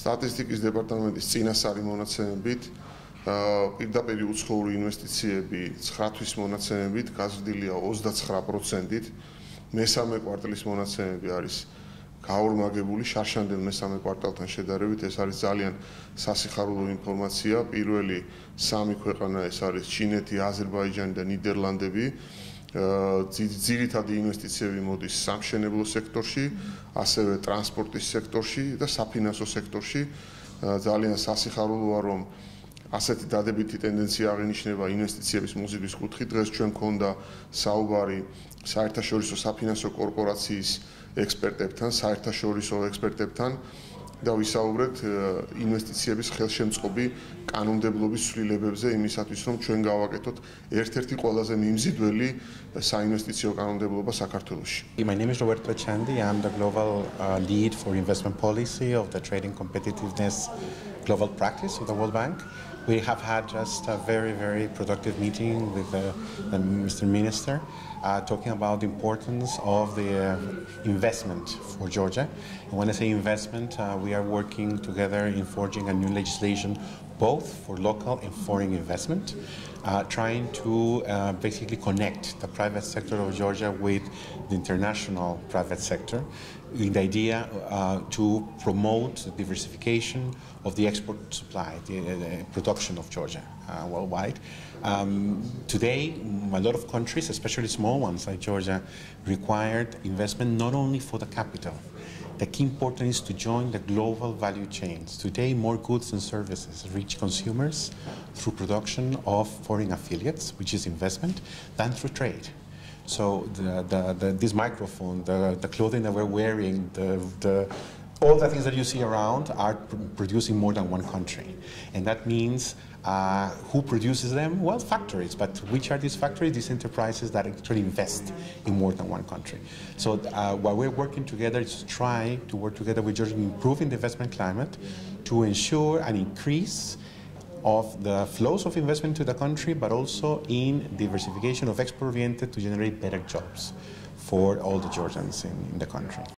სტატისტიკის დეპარტამენტის წინასწარი მონაცემებით პირდაპირ უცხოური ინვესტიციები 9 თვის მონაცემებით გაზრდილია 29%-ით. მესამე კვარტალის მონაცემები არის გაორმაგებული შარშანდელ მესამე კვარტალთან შედარებით. ეს არის ძალიან სასიხარულო ინფორმაცია. პირველი 3 ქვეყანა ეს არის ჩინეთი, აზერბაიჯანი და ნიდერლანდები. ძირითადი ინვესტიციები მოდის სამშენებლო სექტორში, ასევე ტრანსპორტის სექტორში და საფინანსო სექტორში. ძალიან სასიხარულოა, რომ ასეთი დადებითი ტენდენცია აღინიშნება ინვესტიციების მოზიდვის კუთხით. დღეს ჩვენ გქონდა საუბარი საერთაშორისო საფინანსო კორპორაციის ექსპერტებთან, საერთაშორისო ექსპერტებთან და ვისაუბრეთ ინვესტიციების ხელშემწყობი კანონმდებლობის ცვლილებებზე იმისათვის, რომ ჩვენ გავაკეთოთ ერთ-ერთი ყველაზე მიმზიდველი საინვესტიციო კანონმდებლობა საქართველოში. My name is Roberto Chandi. I'm the global lead for investment policy of the trading competitiveness global practice of the World Bank. We have had just a very productive meeting with Mr. Minister talking about the importance of the investment for Georgia. And when I say investment, we are working together in forging a new legislation both for local and foreign investment, trying to basically connect the private sector of Georgia with the international private sector, with the idea to promote the diversification of the export supply, the production of Georgia worldwide. Today, a lot of countries, especially small ones like Georgia, required investment not only for the capital. The key important is to join the global value chains. Today, more goods and services reach consumers through production of foreign affiliates, which is investment, than through trade. So this microphone, the clothing that we're wearing, all the things that you see around are producing more than one country. And that means who produces them? Well, factories. But which are these factories? These enterprises that actually invest in more than one country. So while we're working together is to try to work together with Georgia in improving the investment climate to ensure an increase of the flows of investment to the country, but also in diversification of export-oriented to generate better jobs for all the Georgians in the country.